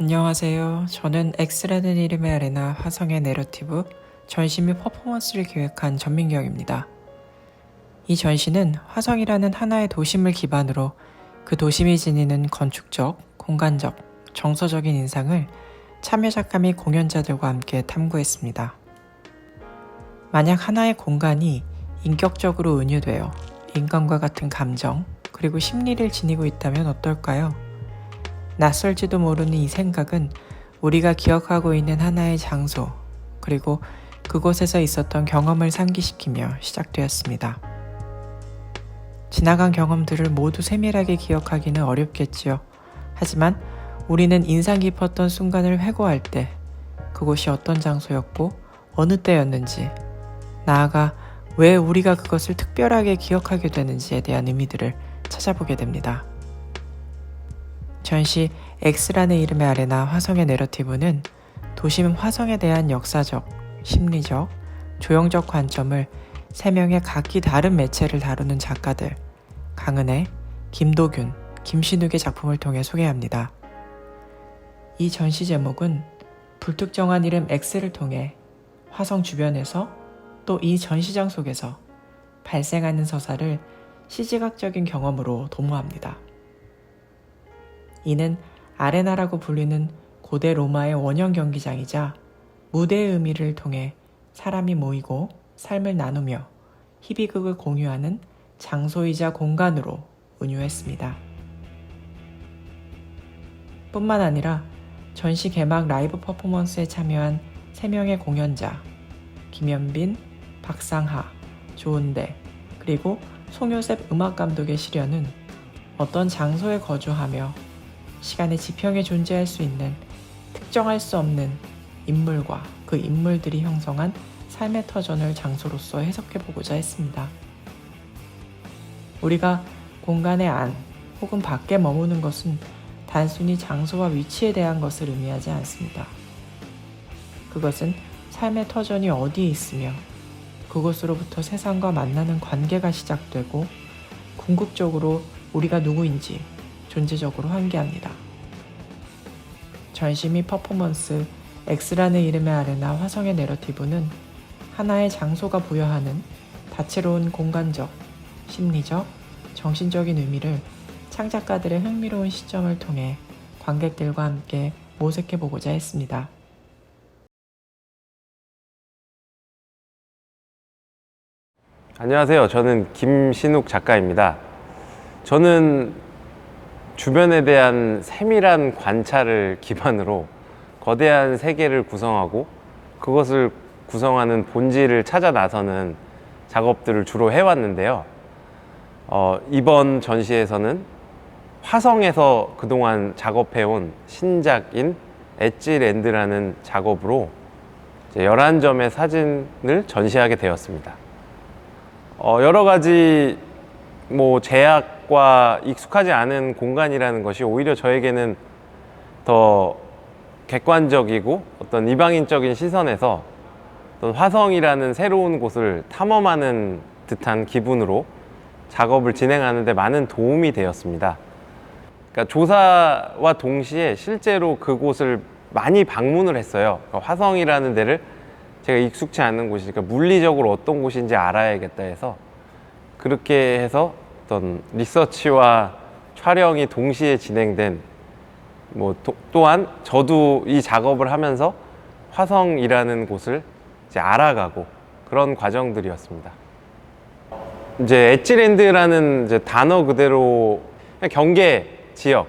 안녕하세요. 저는 X라는 이름의 아레나 화성의 내러티브 전시 및 퍼포먼스를 기획한 전민경입니다. 이 전시는 화성이라는 하나의 도심을 기반으로 그 도심이 지니는 건축적, 공간적, 정서적인 인상을 참여작가 및 공연자들과 함께 탐구했습니다. 만약 하나의 공간이 인격적으로 은유되어 인간과 같은 감정, 그리고 심리를 지니고 있다면 어떨까요? 낯설지도 모르는 이 생각은 우리가 기억하고 있는 하나의 장소, 그리고 그곳에서 있었던 경험을 상기시키며 시작되었습니다. 지나간 경험들을 모두 세밀하게 기억하기는 어렵겠지요. 하지만 우리는 인상 깊었던 순간을 회고할 때 그곳이 어떤 장소였고 어느 때였는지, 나아가 왜 우리가 그것을 특별하게 기억하게 되는지에 대한 의미들을 찾아보게 됩니다. 전시 X라는 이름의 아레나 화성의 내러티브는 도심 화성에 대한 역사적, 심리적, 조형적 관점을 3명의 각기 다른 매체를 다루는 작가들 강은혜, 김도균, 김신욱의 작품을 통해 소개합니다. 이 전시 제목은 불특정한 이름 X를 통해 화성 주변에서 또 이 전시장 속에서 발생하는 서사를 시지각적인 경험으로 도모합니다. 이는 아레나라고 불리는 고대 로마의 원형 경기장이자 무대의 의미를 통해 사람이 모이고 삶을 나누며 희비극을 공유하는 장소이자 공간으로 은유했습니다. 뿐만 아니라 전시 개막 라이브 퍼포먼스에 참여한 3명의 공연자 김현빈, 박상하, 조은대, 그리고 송요셉 음악감독의 실현은 어떤 장소에 거주하며 시간의 지평에 존재할 수 있는 특정할 수 없는 인물과 그 인물들이 형성한 삶의 터전을 장소로서 해석해보고자 했습니다. 우리가 공간의 안 혹은 밖에 머무는 것은 단순히 장소와 위치에 대한 것을 의미하지 않습니다. 그것은 삶의 터전이 어디에 있으며 그곳으로부터 세상과 만나는 관계가 시작되고 궁극적으로 우리가 누구인지 존재적으로 환기합니다. 전시 및 퍼포먼스 X라는 이름의 아레나 화성의 내러티브는 하나의 장소가 부여하는 다채로운 공간적, 심리적, 정신적인 의미를 창작가들의 흥미로운 시점을 통해 관객들과 함께 모색해보고자 했습니다. 안녕하세요. 저는 김신욱 작가입니다. 저는 주변에 대한 세밀한 관찰을 기반으로 거대한 세계를 구성하고 그것을 구성하는 본질을 찾아 나서는 작업들을 주로 해왔는데요. 이번 전시에서는 화성에서 그동안 작업해온 신작인 엣지랜드라는 작업으로 11점의 사진을 전시하게 되었습니다. 여러 가지 제약과 익숙하지 않은 공간이라는 것이 오히려 저에게는 더 객관적이고 어떤 이방인적인 시선에서 어떤 화성이라는 새로운 곳을 탐험하는 듯한 기분으로 작업을 진행하는 데 많은 도움이 되었습니다. 그러니까 조사와 동시에 실제로 그곳을 많이 방문을 했어요. 그러니까 화성이라는 데를 제가 익숙치 않은 곳이니까 물리적으로 어떤 곳인지 알아야겠다 해서 그렇게 해서 어떤 리서치와 촬영이 동시에 진행된 또한 저도 이 작업을 하면서 화성이라는 곳을 이제 알아가고 그런 과정들이었습니다. 이제 엣지랜드라는 이제 단어 그대로 그냥 경계 지역,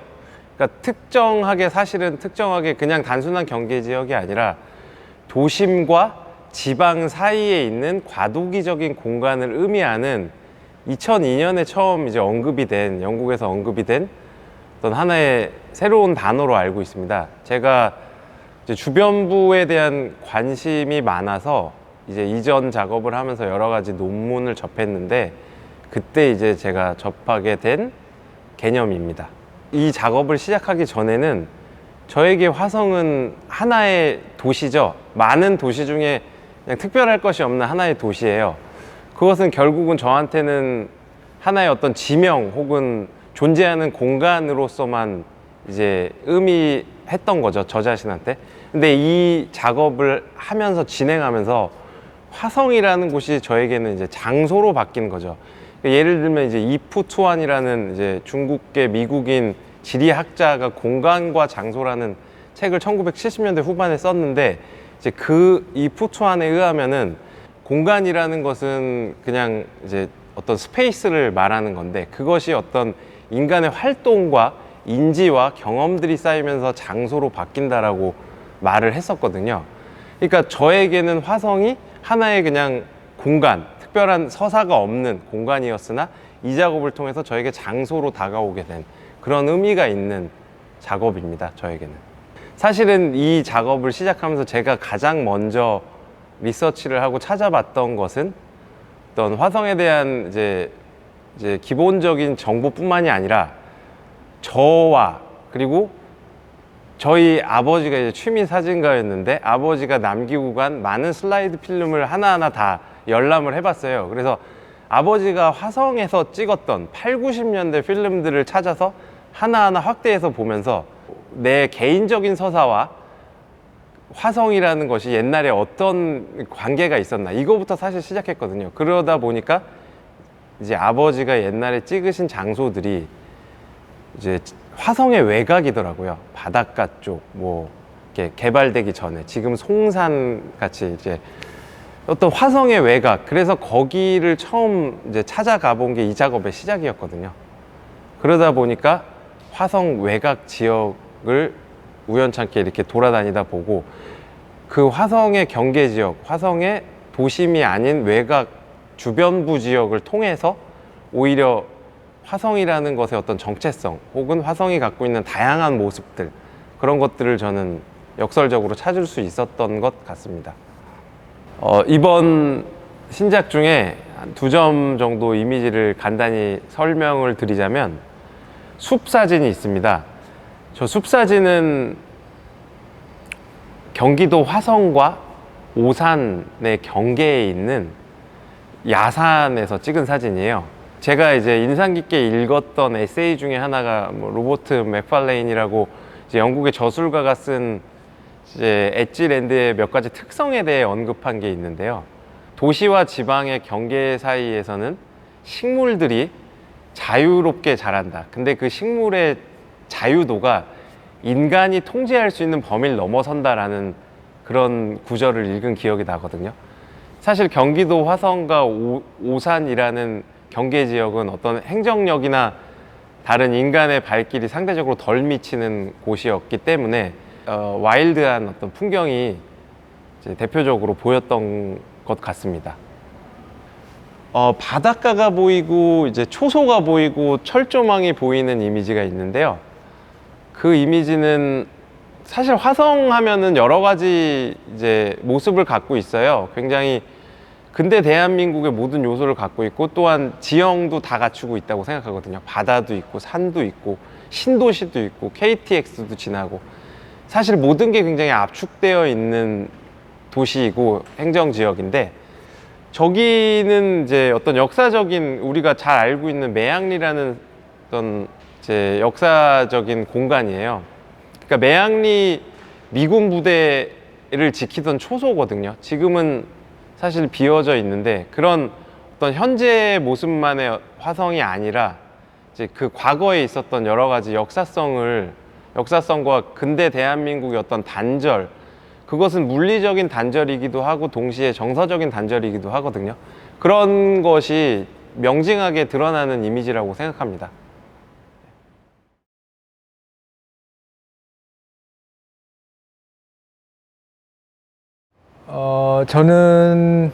그러니까 사실은 특정하게 그냥 단순한 경계 지역이 아니라 도심과 지방 사이에 있는 과도기적인 공간을 의미하는 2002년에 처음 이제 영국에서 언급이 된 어떤 하나의 새로운 단어로 알고 있습니다. 제가 이제 주변부에 대한 관심이 많아서 이제 이전 작업을 하면서 여러 가지 논문을 접했는데 그때 이제 제가 접하게 된 개념입니다. 이 작업을 시작하기 전에는 저에게 화성은 하나의 도시죠. 많은 도시 중에 그냥 특별할 것이 없는 하나의 도시예요. 그것은 결국은 저한테는 하나의 어떤 지명 혹은 존재하는 공간으로서만 이제 의미했던 거죠, 저 자신한테. 근데 이 작업을 하면서 진행하면서 화성이라는 곳이 저에게는 이제 장소로 바뀐 거죠. 예를 들면 이제 이프 투안이라는 이제 중국계 미국인 지리학자가 공간과 장소라는 책을 1970년대 후반에 썼는데, 이제 그 이프 투안에 의하면은 공간이라는 것은 그냥 이제 어떤 스페이스를 말하는 건데, 그것이 어떤 인간의 활동과 인지와 경험들이 쌓이면서 장소로 바뀐다라고 말을 했었거든요. 그러니까 저에게는 화성이 하나의 그냥 공간, 특별한 서사가 없는 공간이었으나 이 작업을 통해서 저에게 장소로 다가오게 된 그런 의미가 있는 작업입니다, 저에게는. 사실은 이 작업을 시작하면서 제가 가장 먼저 리서치를 하고 찾아봤던 것은 어떤 화성에 대한 이제 기본적인 정보뿐만이 아니라 저와, 그리고 저희 아버지가 이제 취미 사진가였는데 아버지가 남기고 간 많은 슬라이드 필름을 하나하나 다 열람을 해봤어요. 그래서 아버지가 화성에서 찍었던 8, 90년대 필름들을 찾아서 하나하나 확대해서 보면서 내 개인적인 서사와 화성이라는 것이 옛날에 어떤 관계가 있었나, 이거부터 사실 시작했거든요. 그러다 보니까 이제 아버지가 옛날에 찍으신 장소들이 이제 화성의 외곽이더라고요. 바닷가 쪽, 뭐 이렇게 개발되기 전에, 지금 송산 같이 이제 어떤 화성의 외곽, 그래서 거기를 처음 이제 찾아가 본 게 이 작업의 시작이었거든요. 그러다 보니까 화성 외곽 지역을 우연찮게 이렇게 돌아다니다 보고, 그 화성의 경계 지역, 화성의 도심이 아닌 외곽 주변부 지역을 통해서 오히려 화성이라는 것의 어떤 정체성, 혹은 화성이 갖고 있는 다양한 모습들, 그런 것들을 저는 역설적으로 찾을 수 있었던 것 같습니다. 이번 신작 중에 한 2점 정도 이미지를 간단히 설명을 드리자면, 숲 사진이 있습니다. 저 숲 사진은 경기도 화성과 오산의 경계에 있는 야산에서 찍은 사진이에요. 제가 이제 인상 깊게 읽었던 에세이 중에 하나가 뭐 로버트 맥팔레인이라고 이제 영국의 저술가가 쓴 이제 엣지랜드의 몇 가지 특성에 대해 언급한 게 있는데요. 도시와 지방의 경계 사이에서는 식물들이 자유롭게 자란다. 근데 그 식물의 자유도가 인간이 통제할 수 있는 범위를 넘어선다라는 그런 구절을 읽은 기억이 나거든요. 사실 경기도 화성과 오산이라는 경계 지역은 어떤 행정력이나 다른 인간의 발길이 상대적으로 덜 미치는 곳이었기 때문에 와일드한 어떤 풍경이 이제 대표적으로 보였던 것 같습니다. 바닷가가 보이고 이제 초소가 보이고 철조망이 보이는 이미지가 있는데요. 그 이미지는 사실 화성 하면은 여러 가지 이제 모습을 갖고 있어요. 굉장히 근대 대한민국의 모든 요소를 갖고 있고, 또한 지형도 다 갖추고 있다고 생각하거든요. 바다도 있고, 산도 있고, 신도시도 있고, KTX도 지나고, 사실 모든 게 굉장히 압축되어 있는 도시이고 행정지역인데, 저기는 이제 어떤 역사적인, 우리가 잘 알고 있는 매양리라는 어떤 이제 역사적인 공간이에요. 그러니까 매양리 미군 부대를 지키던 초소거든요. 지금은 사실 비어져 있는데, 그런 어떤 현재의 모습만의 화성이 아니라 이제 그 과거에 있었던 여러 가지 역사성과 근대 대한민국의 어떤 단절, 그것은 물리적인 단절이기도 하고 동시에 정서적인 단절이기도 하거든요. 그런 것이 명징하게 드러나는 이미지라고 생각합니다. 저는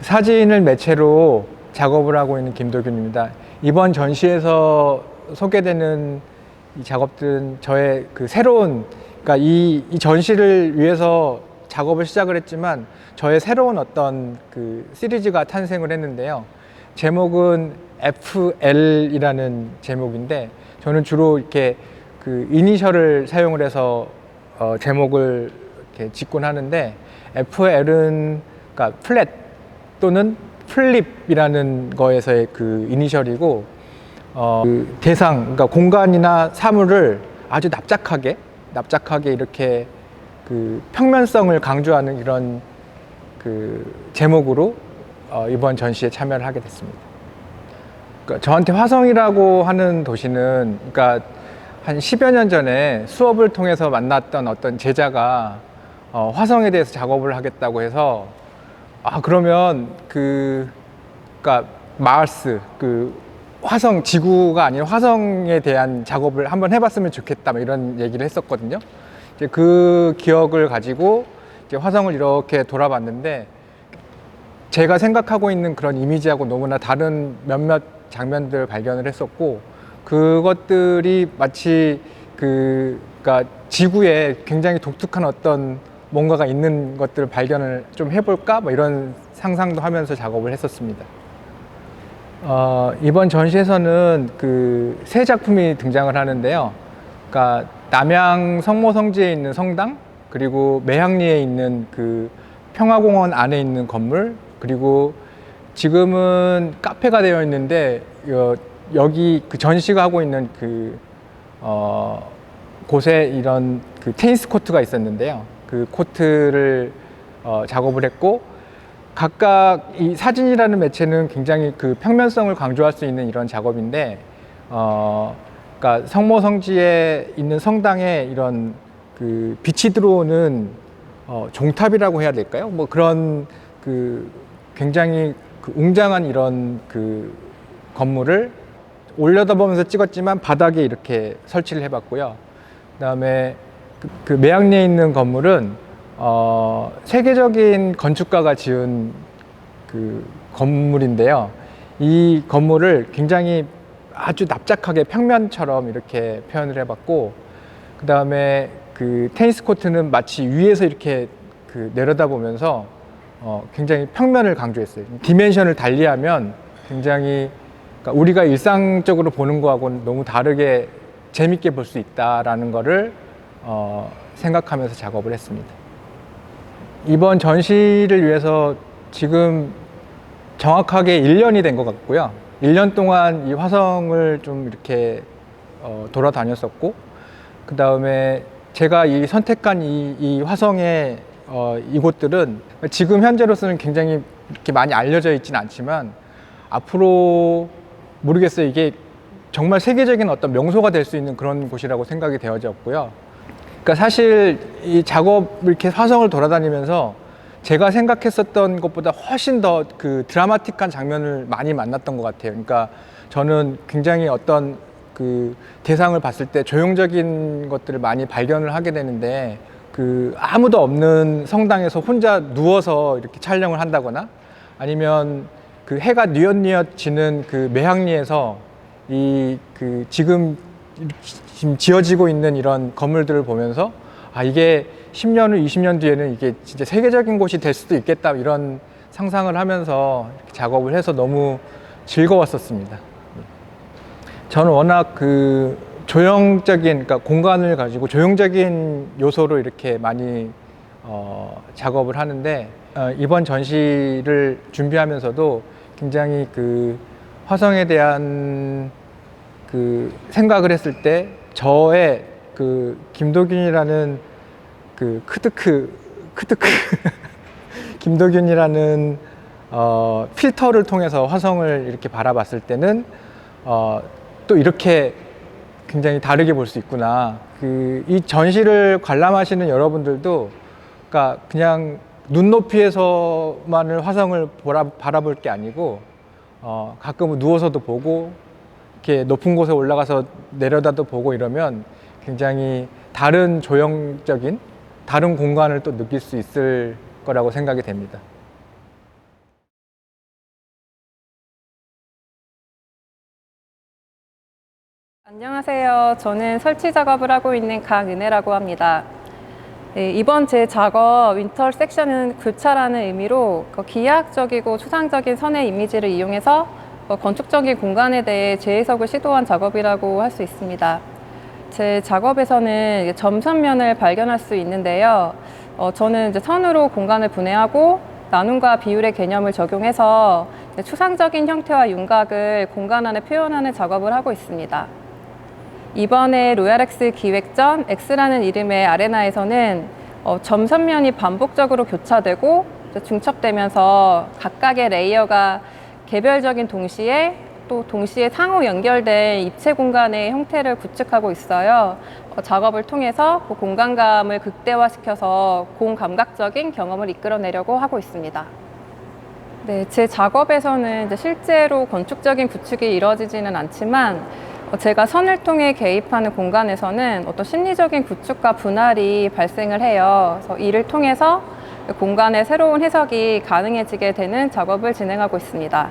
사진을 매체로 작업을 하고 있는 김도균입니다. 이번 전시에서 소개되는 이 작업들은 저의 그 새로운, 그러니까 이 전시를 위해서 작업을 시작을 했지만 저의 새로운 어떤 그 시리즈가 탄생을 했는데요. 제목은 FL이라는 제목인데, 저는 주로 이렇게 그 이니셜을 사용을 해서 제목을 이렇게 짓곤 하는데, FL은 그러니까 플랫 또는 플립이라는 거에서의 그 이니셜이고, 그 대상, 그러니까 공간이나 사물을 아주 납작하게 이렇게 그 평면성을 강조하는 이런 그 제목으로 이번 전시에 참여를 하게 됐습니다. 그러니까 저한테 화성이라고 하는 도시는, 그러니까 한 10여 년 전에 수업을 통해서 만났던 어떤 제자가 화성에 대해서 작업을 하겠다고 해서, 그러면 그러니까 마르스, 그 화성, 지구가 아닌 화성에 대한 작업을 한번 해봤으면 좋겠다, 뭐 이런 얘기를 했었거든요. 이제 그 기억을 가지고 이제 화성을 이렇게 돌아봤는데, 제가 생각하고 있는 그런 이미지하고 너무나 다른 몇몇 장면들을 발견을 했었고, 그것들이 마치 그러니까 지구에 굉장히 독특한 어떤 뭔가가 있는 것들을 발견을 좀 해볼까, 뭐 이런 상상도 하면서 작업을 했었습니다. 이번 전시에서는 그 세 작품이 등장을 하는데요. 그러니까 남양 성모성지에 있는 성당, 그리고 매향리에 있는 그 평화공원 안에 있는 건물, 그리고 지금은 카페가 되어 있는데 여기 그 전시가 하고 있는 그 곳에 이런 그 테니스 코트가 있었는데요. 그 코트를 작업을 했고, 각각 이 사진이라는 매체는 굉장히 그 평면성을 강조할 수 있는 이런 작업인데, 그러니까 성모성지에 있는 성당에 이런 그 빛이 들어오는 종탑이라고 해야 될까요? 뭐 그런 그 굉장히 그 웅장한 이런 그 건물을 올려다보면서 찍었지만 바닥에 이렇게 설치를 해봤고요. 그다음에 그 매향리에 있는 건물은 세계적인 건축가가 지은 그 건물인데요. 이 건물을 굉장히 아주 납작하게 평면처럼 이렇게 표현을 해봤고, 그 다음에 그 테니스 코트는 마치 위에서 이렇게 그 내려다보면서 굉장히 평면을 강조했어요. 디멘션을 달리하면 굉장히, 그러니까 우리가 일상적으로 보는 거하고는 너무 다르게 재밌게 볼 수 있다라는 거를 생각하면서 작업을 했습니다. 이번 전시를 위해서 지금 정확하게 1년이 된 것 같고요. 1년 동안 이 화성을 좀 이렇게 돌아다녔었고, 그 다음에 제가 이 선택한 이 화성의 이곳들은 지금 현재로서는 굉장히 이렇게 많이 알려져 있지는 않지만, 앞으로 모르겠어요. 이게 정말 세계적인 어떤 명소가 될 수 있는 그런 곳이라고 생각이 되어졌고요. 그러니까 사실 이 작업 이렇게 화성을 돌아다니면서 제가 생각했었던 것보다 훨씬 더 그 드라마틱한 장면을 많이 만났던 것 같아요. 그러니까 저는 굉장히 어떤 그 대상을 봤을 때 조형적인 것들을 많이 발견을 하게 되는데, 그 아무도 없는 성당에서 혼자 누워서 이렇게 촬영을 한다거나, 아니면 그 해가 뉘엿뉘엿 지는 그 매향리에서 이 그 지금 지어지고 있는 이런 건물들을 보면서, 이게 10년 후, 20년 뒤에는 이게 진짜 세계적인 곳이 될 수도 있겠다, 이런 상상을 하면서 작업을 해서 너무 즐거웠었습니다. 저는 워낙 그 조형적인, 그러니까 공간을 가지고 조형적인 요소로 이렇게 많이 작업을 하는데, 이번 전시를 준비하면서도 굉장히 그 화성에 대한 그 생각을 했을 때, 저의 그 김도균이라는 그 크드크 김도균이라는 필터를 통해서 화성을 이렇게 바라봤을 때는 또 이렇게 굉장히 다르게 볼 수 있구나. 이 전시를 관람하시는 여러분들도, 그러니까 그냥 눈높이에서만을 화성을 바라볼 게 아니고, 가끔은 누워서도 보고, 이렇게 높은 곳에 올라가서 내려다도 보고 이러면 굉장히 다른 조형적인 다른 공간을 또 느낄 수 있을 거라고 생각이 됩니다. 안녕하세요. 저는 설치 작업을 하고 있는 강은혜라고 합니다. 네, 이번 제 작업 윈터 섹션은 교차라는 의미로 기하학적이고 추상적인 선의 이미지를 이용해서 건축적인 공간에 대해 재해석을 시도한 작업이라고 할 수 있습니다. 제 작업에서는 점선면을 발견할 수 있는데요. 저는 이제 선으로 공간을 분해하고 나눔과 비율의 개념을 적용해서 추상적인 형태와 윤곽을 공간 안에 표현하는 작업을 하고 있습니다. 이번에 로얄엑스 기획전 X라는 이름의 아레나에서는 점선면이 반복적으로 교차되고 중첩되면서 각각의 레이어가 개별적인 동시에 또 동시에 상호 연결된 입체 공간의 형태를 구축하고 있어요. 작업을 통해서 그 공간감을 극대화시켜서 공감각적인 경험을 이끌어내려고 하고 있습니다. 네, 제 작업에서는 이제 실제로 건축적인 구축이 이루어지지는 않지만 제가 선을 통해 개입하는 공간에서는 어떤 심리적인 구축과 분할이 발생을 해요. 그래서 이를 통해서 공간의 새로운 해석이 가능해지게 되는 작업을 진행하고 있습니다.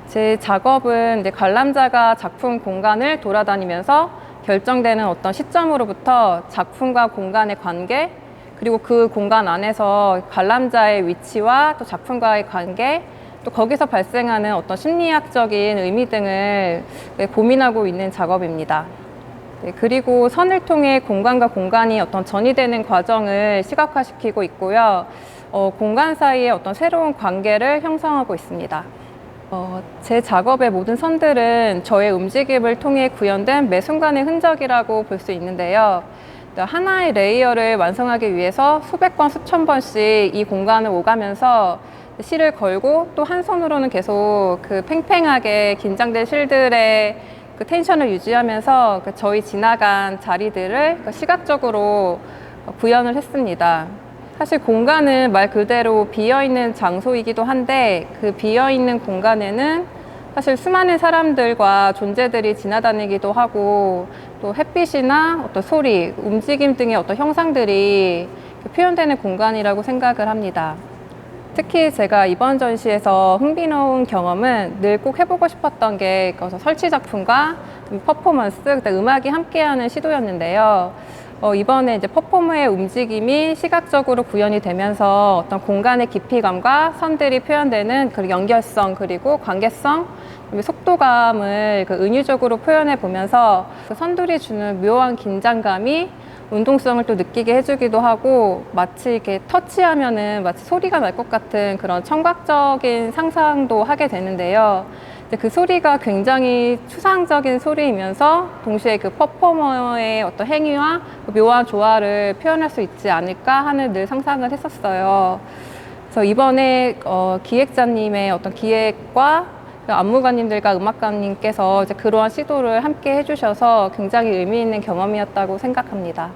제 작업은 이제 관람자가 작품 공간을 돌아다니면서 결정되는 어떤 시점으로부터 작품과 공간의 관계, 그리고 그 공간 안에서 관람자의 위치와 또 작품과의 관계, 또 거기서 발생하는 어떤 심리학적인 의미 등을 고민하고 있는 작업입니다. 그리고 선을 통해 공간과 공간이 어떤 전이되는 과정을 시각화시키고 있고요. 공간 사이에 어떤 새로운 관계를 형성하고 있습니다. 제 작업의 모든 선들은 저의 움직임을 통해 구현된 매 순간의 흔적이라고 볼 수 있는데요. 하나의 레이어를 완성하기 위해서 수백 번, 수천 번씩 이 공간을 오가면서 실을 걸고 또 한 손으로는 계속 그 팽팽하게 긴장된 실들의 그 텐션을 유지하면서 저희 지나간 자리들을 시각적으로 구현을 했습니다. 사실 공간은 말 그대로 비어있는 장소이기도 한데 그 비어있는 공간에는 사실 수많은 사람들과 존재들이 지나다니기도 하고 또 햇빛이나 어떤 소리, 움직임 등의 어떤 형상들이 표현되는 공간이라고 생각을 합니다. 특히 제가 이번 전시에서 흥미로운 경험은 늘 꼭 해보고 싶었던 게 설치 작품과 퍼포먼스, 음악이 함께하는 시도였는데요. 이번에 이제 퍼포머의 움직임이 시각적으로 구현이 되면서 어떤 공간의 깊이감과 선들이 표현되는 그 연결성 그리고 관계성, 속도감을 그 은유적으로 표현해 보면서 그 선들이 주는 묘한 긴장감이 운동성을 또 느끼게 해주기도 하고 마치 이렇게 터치하면은 마치 소리가 날 것 같은 그런 청각적인 상상도 하게 되는데요. 그 소리가 굉장히 추상적인 소리이면서 동시에 그 퍼포머의 어떤 행위와 묘한 조화를 표현할 수 있지 않을까 하는 늘 상상을 했었어요. 그래서 이번에 기획자님의 어떤 기획과 안무가님들과 음악가님께서 이제 그러한 시도를 함께 해주셔서 굉장히 의미 있는 경험이었다고 생각합니다.